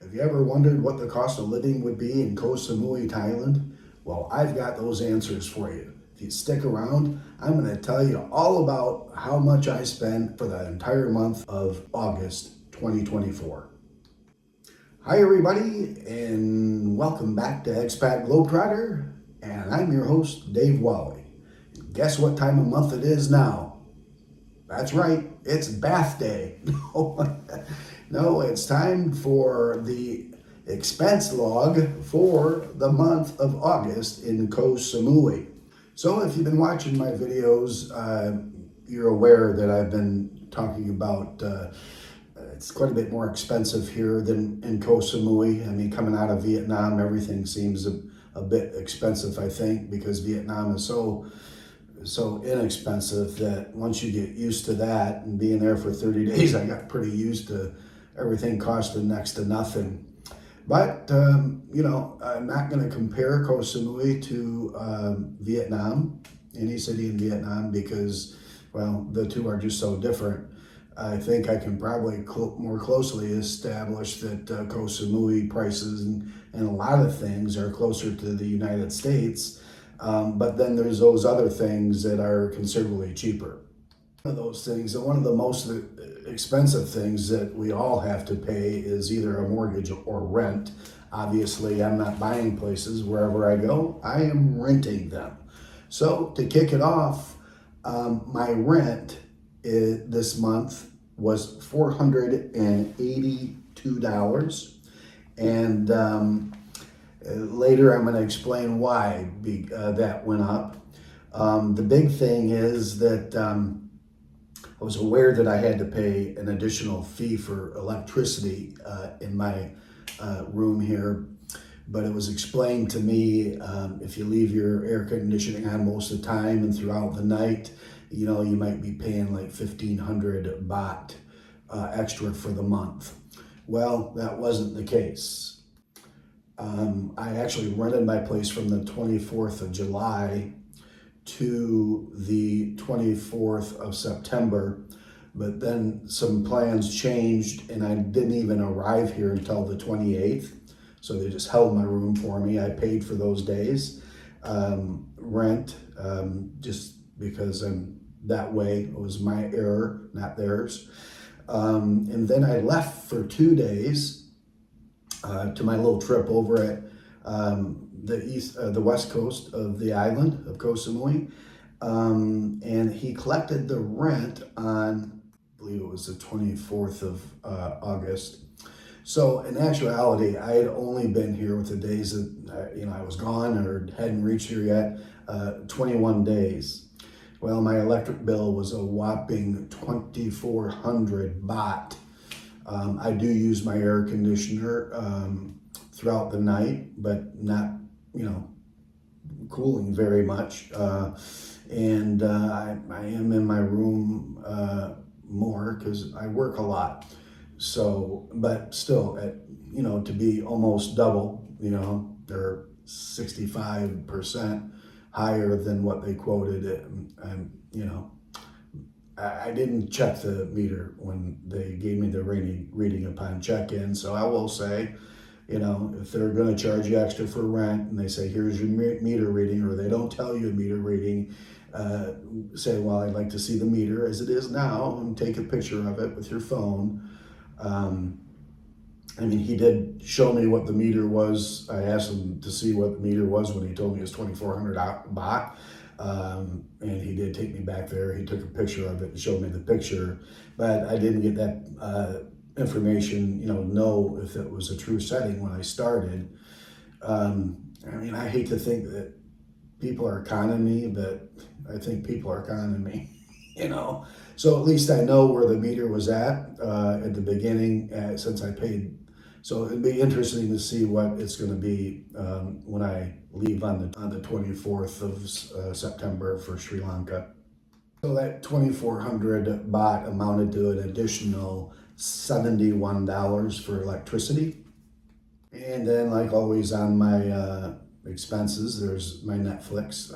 Have you ever wondered what the cost of living would be in Koh Samui, Thailand? Well, I've got those answers for you. If you stick around, I'm going to tell you all about how much I spent for the entire month of August 2024. Hi everybody, and welcome back to ExpatGlobetrotter, and I'm your host, Dave Wally. Guess what time of month it is now? That's right, it's bath day. No, it's time for the expense log for the month of August in Koh Samui. So if you've been watching my videos, you're aware that I've been talking about it's quite a bit more expensive here than in Koh Samui. I mean, coming out of Vietnam, everything seems a bit expensive, I think, because Vietnam is so inexpensive that once you get used to that, and being there for 30 days, I got pretty used to everything costing next to nothing. But, I'm not going to compare Koh Samui to Vietnam, any city in Vietnam, because, well, the two are just so different. I think I can probably more closely establish that Koh Samui prices and a lot of things are closer to the United States, but then there's those other things that are considerably cheaper. One of those things, and one of the most expensive things that we all have to pay is either a mortgage or rent. Obviously, I'm not buying places wherever I go, I am renting them. So to kick it off, my rent this month was $482, and later I'm going to explain why that went up. The big thing is that I was aware that I had to pay an additional fee for electricity in my room here, but it was explained to me if you leave your air conditioning on most of the time and throughout the night, you might be paying like 1,500 baht extra for the month. Well, that wasn't the case. I actually rented my place from the 24th of July to the 24th of September, but then some plans changed and I didn't even arrive here until the 28th. So they just held my room for me. I paid for those days rent just because I'm that way. It was my error, not theirs. And then I left for 2 days to my little trip over at the west coast of the island of Koh Samui. And he collected the rent on, I believe it was the 24th of August. So in actuality, I had only been here with the days that I was gone or hadn't reached here yet, 21 days. Well, my electric bill was a whopping 2,400 baht. I do use my air conditioner throughout the night, but not, cooling very much. And I am in my room more because I work a lot. So, but still, to be almost double, they're 65% higher than what they quoted. I didn't check the meter when they gave me the reading upon check-in. So I will say, if they're going to charge you extra for rent and they say, here's your meter reading, or they don't tell you a meter reading, say, well, I'd like to see the meter as it is now, and take a picture of it with your phone. He did show me what the meter was. I asked him to see what the meter was when he told me it was 2,400 baht. And he did take me back there. He took a picture of it and showed me the picture, but I didn't get that information, know if it was a true setting when I started. I hate to think that people are conning me, but I think people are conning me, So at least I know where the meter was at the beginning since I paid. So it'd be interesting to see what it's going to be when I leave on the 24th of September for Sri Lanka. So that 2,400 baht amounted to an additional $71 for electricity. And then, like always on my expenses, there's my Netflix,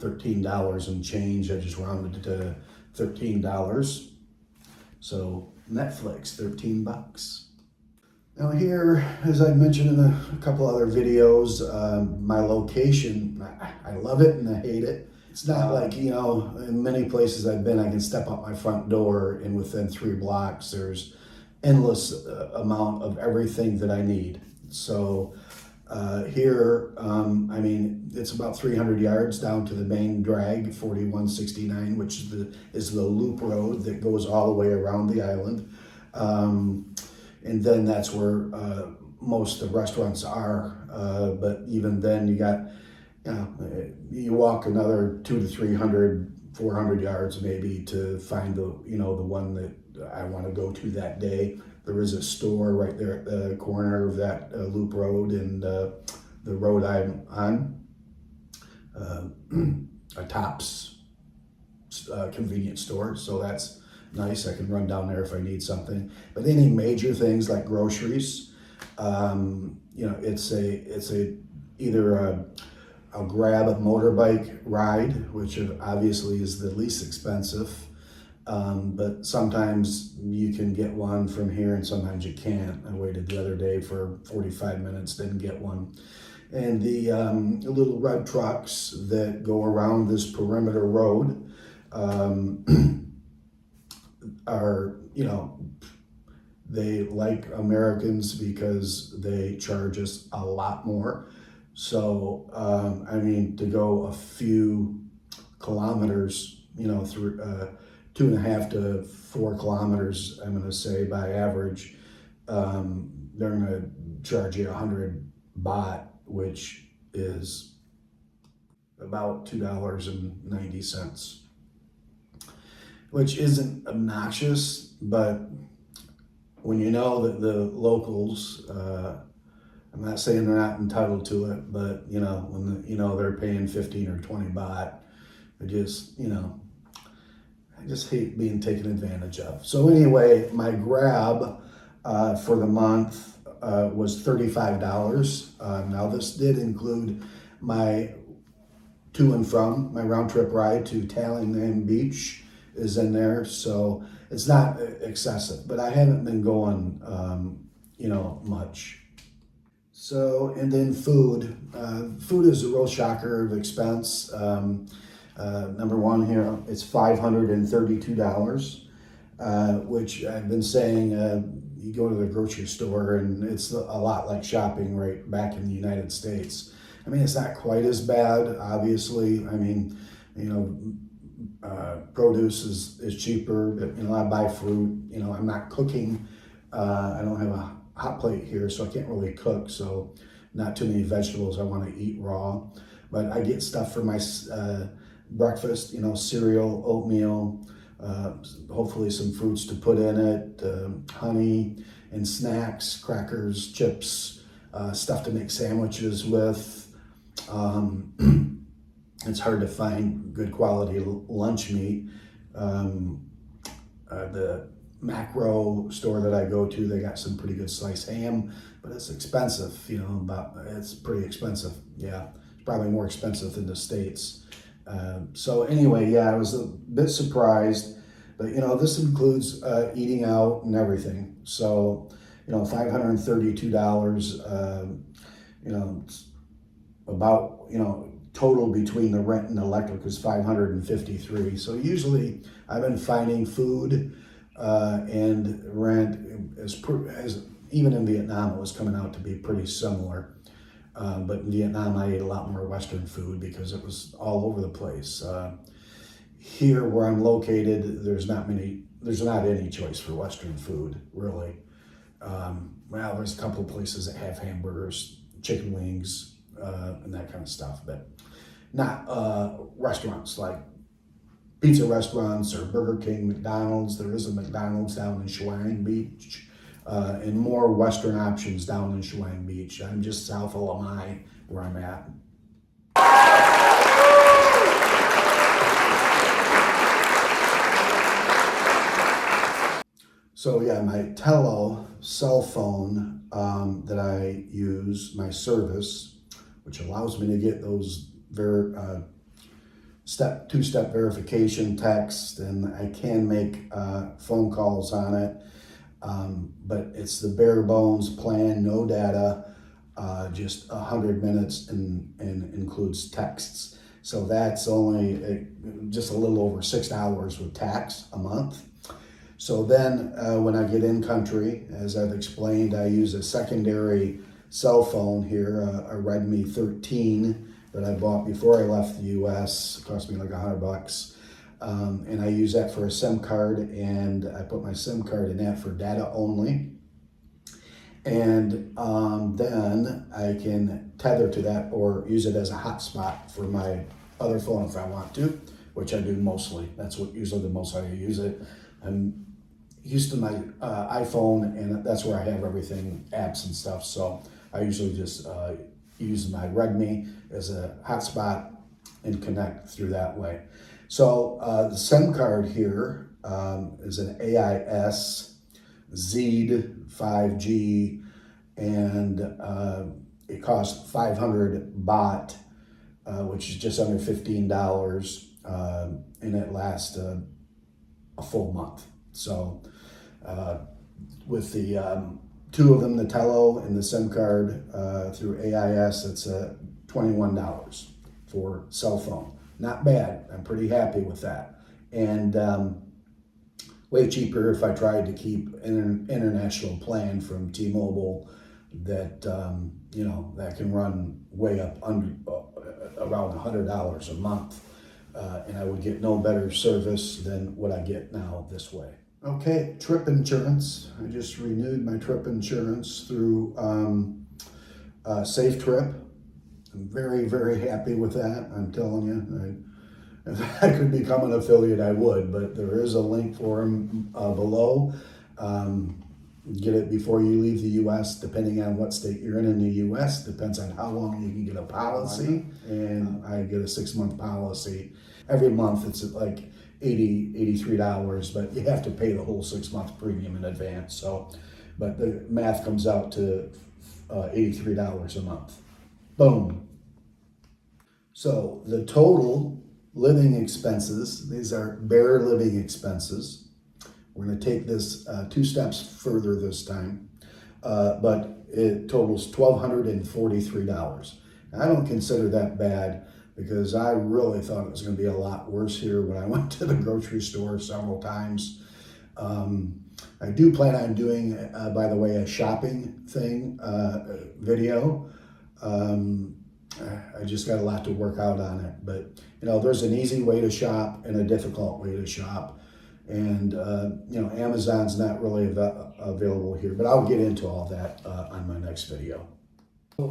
$13 and change. I just rounded to $13. So Netflix, 13 bucks. Now here, as I mentioned in a couple other videos, my location, I love it and I hate it. It's not like, you know, in many places I've been, I can step out my front door and within 3 blocks, there's endless amount of everything that I need. So here, I mean, it's about 300 yards down to the main drag, 4169, which is the loop road that goes all the way around the island. And then that's where most of the restaurants are. But even then, you got, you know, you walk another 200 to 300, 400 yards maybe to find the, you know, the one that I want to go to that day. There is a store right there at the corner of that loop road and the road I'm on, a Tops convenience store. So that's nice. I can run down there if I need something. But any major things like groceries, you know, it's either I'll grab a motorbike ride, which obviously is the least expensive. But sometimes you can get one from here and sometimes you can't. I waited the other day for 45 minutes, didn't get one. And the little red trucks that go around this perimeter road are, you know, they like Americans because they charge us a lot more. So, I mean, to go a few kilometers, you know, through 2.5 to 4 kilometers, I'm going to say by average, they're going to charge you 100 baht, which is about $2.90, which isn't obnoxious, but when you know that the locals, I'm not saying they're not entitled to it, but you know, when you know they're paying 15 or 20 baht, I just, you know, I just hate being taken advantage of. So anyway, my grab for the month was $35. Now this did include my to and from, my round trip ride to Thailand Beach is in there. So it's not excessive, but I haven't been going, you know, much. So, and then food. Food is a real shocker of expense. Number one here, it's $532, which I've been saying, you go to the grocery store and it's a lot like shopping right back in the United States. I mean, it's not quite as bad, obviously. I mean, you know, produce is cheaper, but, you know, I buy fruit, you know, I'm not cooking. I don't have a hot plate here, so I can't really cook. So not too many vegetables I want to eat raw, but I get stuff for my breakfast, you know, cereal, oatmeal, hopefully some fruits to put in it, honey and snacks, crackers, chips, stuff to make sandwiches with. It's hard to find good quality lunch meat. The macro store that I go to, they got some pretty good sliced ham, but it's expensive, you know, it's pretty expensive. Yeah, it's probably more expensive than the States. So anyway, yeah, I was a bit surprised, but you know, this includes eating out and everything. So, you know, $532, you know, it's about, you know, total between the rent and electric is $553. So usually I've been finding food and rent as even in Vietnam, it was coming out to be pretty similar. But in Vietnam, I ate a lot more Western food because it was all over the place. Here, where I'm located, there's not any choice for Western food, really. Well, there's a couple of places that have hamburgers, chicken wings, and that kind of stuff, but not restaurants like pizza restaurants or Burger King, McDonald's. There is a McDonald's down in Chaweng Beach. And more Western options down in Chaweng Beach. I'm just south of Lamai where I'm at. So yeah, my Tello cell phone that I use, my service, which allows me to get those two-step verification text, and I can make phone calls on it. But it's the bare bones plan, no data, just 100 minutes and includes texts. So that's only just a little over $6 with tax a month. So then when I get in country, as I've explained, I use a secondary cell phone here, a Redmi 13 that I bought before I left the US. It cost me like $100. And I use that for a SIM card, and I put my SIM card in that for data only. And then I can tether to that or use it as a hotspot for my other phone if I want to, which I do mostly. That's what usually the most I use it. I'm used to my iPhone, and that's where I have everything, apps and stuff. So I usually just use my Redmi as a hotspot and connect through that way. So the SIM card here is an AIS Zed 5G, and it costs 500 baht, which is just under $15, and it lasts a full month. So with the two of them, the Tello and the SIM card through AIS, it's $21 for cell phone. Not bad. I'm pretty happy with that. And way cheaper if I tried to keep an international plan from T-Mobile that that can run way up under around $100 a month, and I would get no better service than what I get now this way. Okay, trip insurance. I just renewed my trip insurance through Safe Trip. I'm very, very happy with that. I'm telling you, if I could become an affiliate, I would, but there is a link for them below. Get it before you leave the U.S., depending on what state you're in the U.S. Depends on how long you can get a policy. And I get a 6-month policy. Every month it's like $83, but you have to pay the whole 6-month premium in advance. So, but the math comes out to $83 a month. Boom. So the total living expenses, these are bare living expenses. We're going to take this 2 steps further this time, but it totals $1,243. Now, I don't consider that bad because I really thought it was going to be a lot worse here when I went to the grocery store several times. I do plan on doing, by the way, a shopping thing video. I just got a lot to work out on it, but there's an easy way to shop and a difficult way to shop, and Amazon's not really available here, but I'll get into all that on my next video.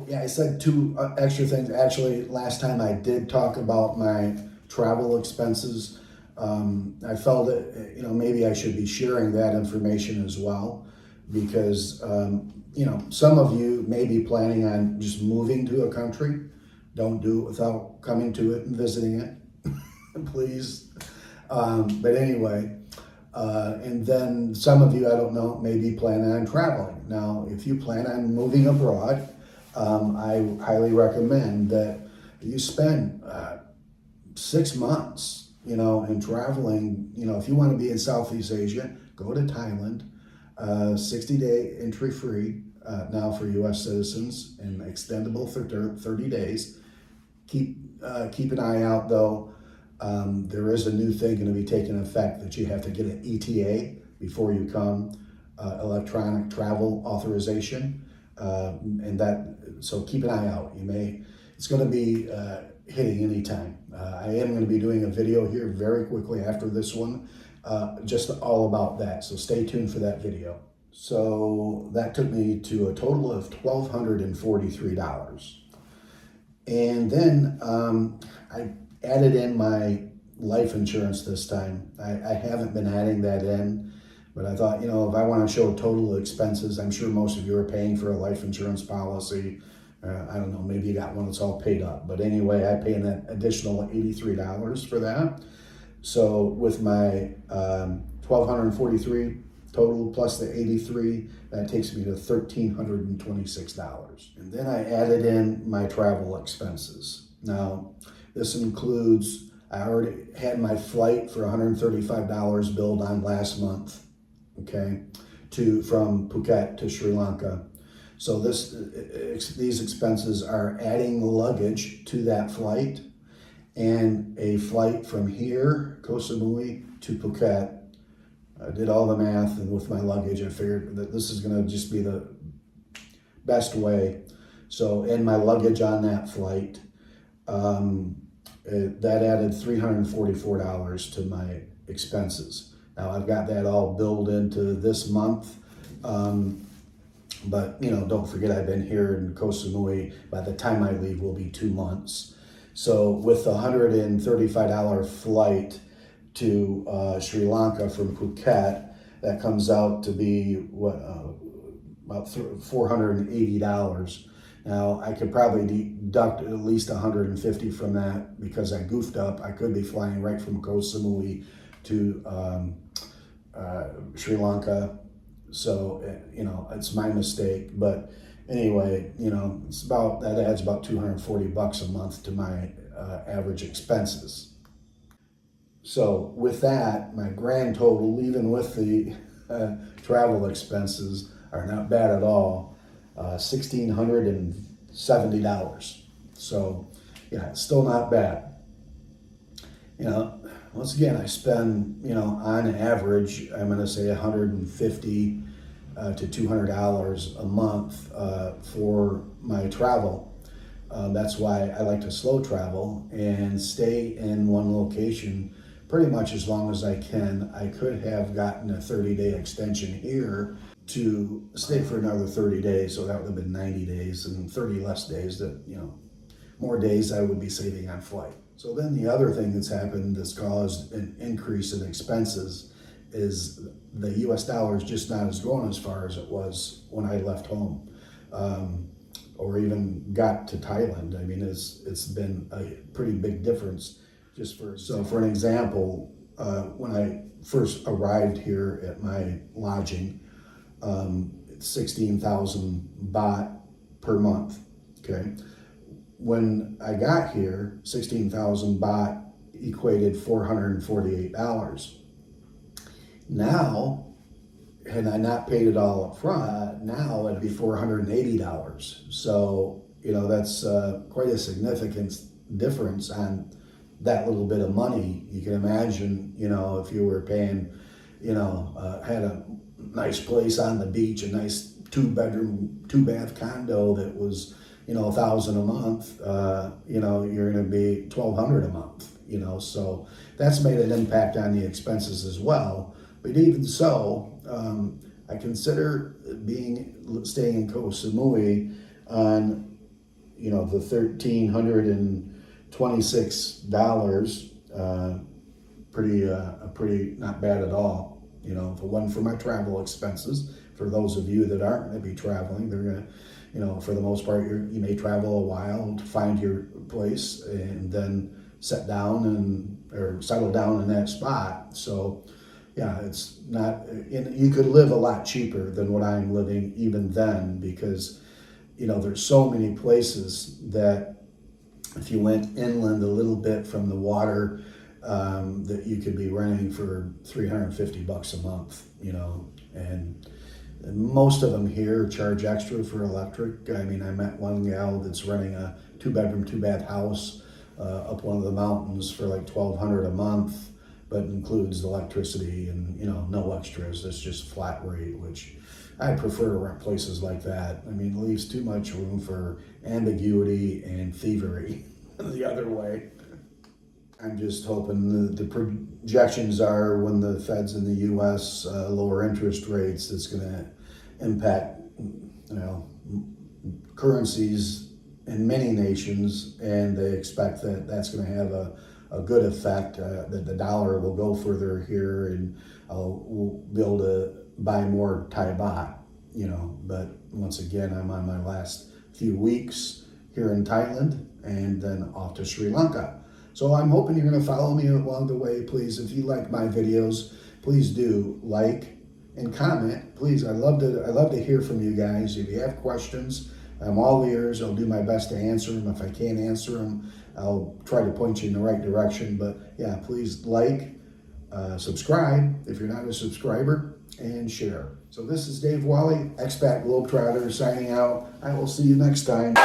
Yeah, I said 2 extra things. Actually, last time I did talk about my travel expenses. I felt that maybe I should be sharing that information as well, because some of you may be planning on just moving to a country. Don't do it without coming to it and visiting it, please. But anyway, and then some of you, I don't know, maybe plan on traveling. Now, if you plan on moving abroad, I highly recommend that you spend 6 months, in traveling. If you want to be in Southeast Asia, go to Thailand. 60-day entry free now for U.S. citizens, and extendable for 30 days. Keep an eye out though. There is a new thing going to be taking effect that you have to get an ETA before you come, electronic travel authorization, and that. So keep an eye out. It's going to be hitting anytime. I am going to be doing a video here very quickly after this one, just all about that. So stay tuned for that video. So that took me to a total of $1,243. And then I added in my life insurance this time. I haven't been adding that in, but I thought, if I want to show total expenses, I'm sure most of you are paying for a life insurance policy. I don't know, maybe you got one that's all paid up. But anyway, I pay an additional $83 for that. So with my $1,243 total plus the 83, that takes me to $1,326. And then I added in my travel expenses. Now, this includes, I already had my flight for $135 billed on last month, okay, from Phuket to Sri Lanka. So these expenses are adding luggage to that flight and a flight from here, Koh Samui, to Phuket. I did all the math, and with my luggage, I figured that this is going to just be the best way. So, and my luggage on that flight, that added $344 to my expenses. Now I've got that all billed into this month, but don't forget I've been here in Koh Samui. By the time I leave will be 2 months. So with a $135 flight to Sri Lanka from Phuket, that comes out to be about $480. Now I could probably deduct at least $150 from that because I goofed up. I could be flying right from Koh Samui to Sri Lanka, so it's my mistake. But anyway, that adds about $240 a month to my average expenses. So with that, my grand total, even with the travel expenses, are not bad at all. $1,670. So yeah, it's still not bad. Once again, I spend, on average, I'm going to say $150 to $200 a month for my travel. That's why I like to slow travel and stay in one location pretty much as long as I can. I could have gotten a 30-day extension here to stay for another 30 days, so that would have been 90 days and 30 less days that, more days I would be saving on flight. So then the other thing that's happened that's caused an increase in expenses is the US dollar is just not as going as far as it was when I left home, or even got to Thailand. I mean, it's been a pretty big difference. So for an example, when I first arrived here at my lodging, 16,000 baht per month. Okay, when I got here, 16,000 baht equated $448. Now, had I not paid it all up front, now it'd be $480. So that's quite a significant difference on that little bit of money. You can imagine, if you were paying, had a nice place on the beach, a nice 2-bedroom, 2-bath condo that was, $1,000 a month, you're going to be $1,200 a month, so that's made an impact on the expenses as well. But even so, I consider staying in Koh Samui on, the $1,326, pretty not bad at all. If it wasn't for my travel expenses, for those of you that aren't going to be traveling, they're going to, for the most part, you may travel a while to find your place and then settle down in that spot. So yeah, it's not, you could live a lot cheaper than what I'm living even then, because there's so many places that if you went inland a little bit from the water, that you could be renting for $350 a month, and most of them here charge extra for electric. I mean, I met one gal that's renting a 2-bedroom, 2-bath house up one of the mountains for like $1,200 a month, but includes electricity and no extras. It's just flat rate, which I prefer to rent places like that. I mean, it leaves too much room for ambiguity and thievery the other way. I'm just hoping the projections are when the feds in the U.S. Lower interest rates, that's going to impact currencies in many nations, and they expect that that's going to have a good effect, that the dollar will go further here, and we'll be able to buy more Thai baht. But once again, I'm on my last few weeks here in Thailand and then off to Sri Lanka. So I'm hoping you're going to follow me along the way. Please, if you like my videos, please do like and comment. Please, I love to hear from you guys. If you have questions, I'm all ears. I'll do my best to answer them. If I can't answer them, I'll try to point you in the right direction. But yeah, please like, subscribe if you're not a subscriber, and share. So this is Dave Wally, Expat Globetrotter, signing out. I will see you next time.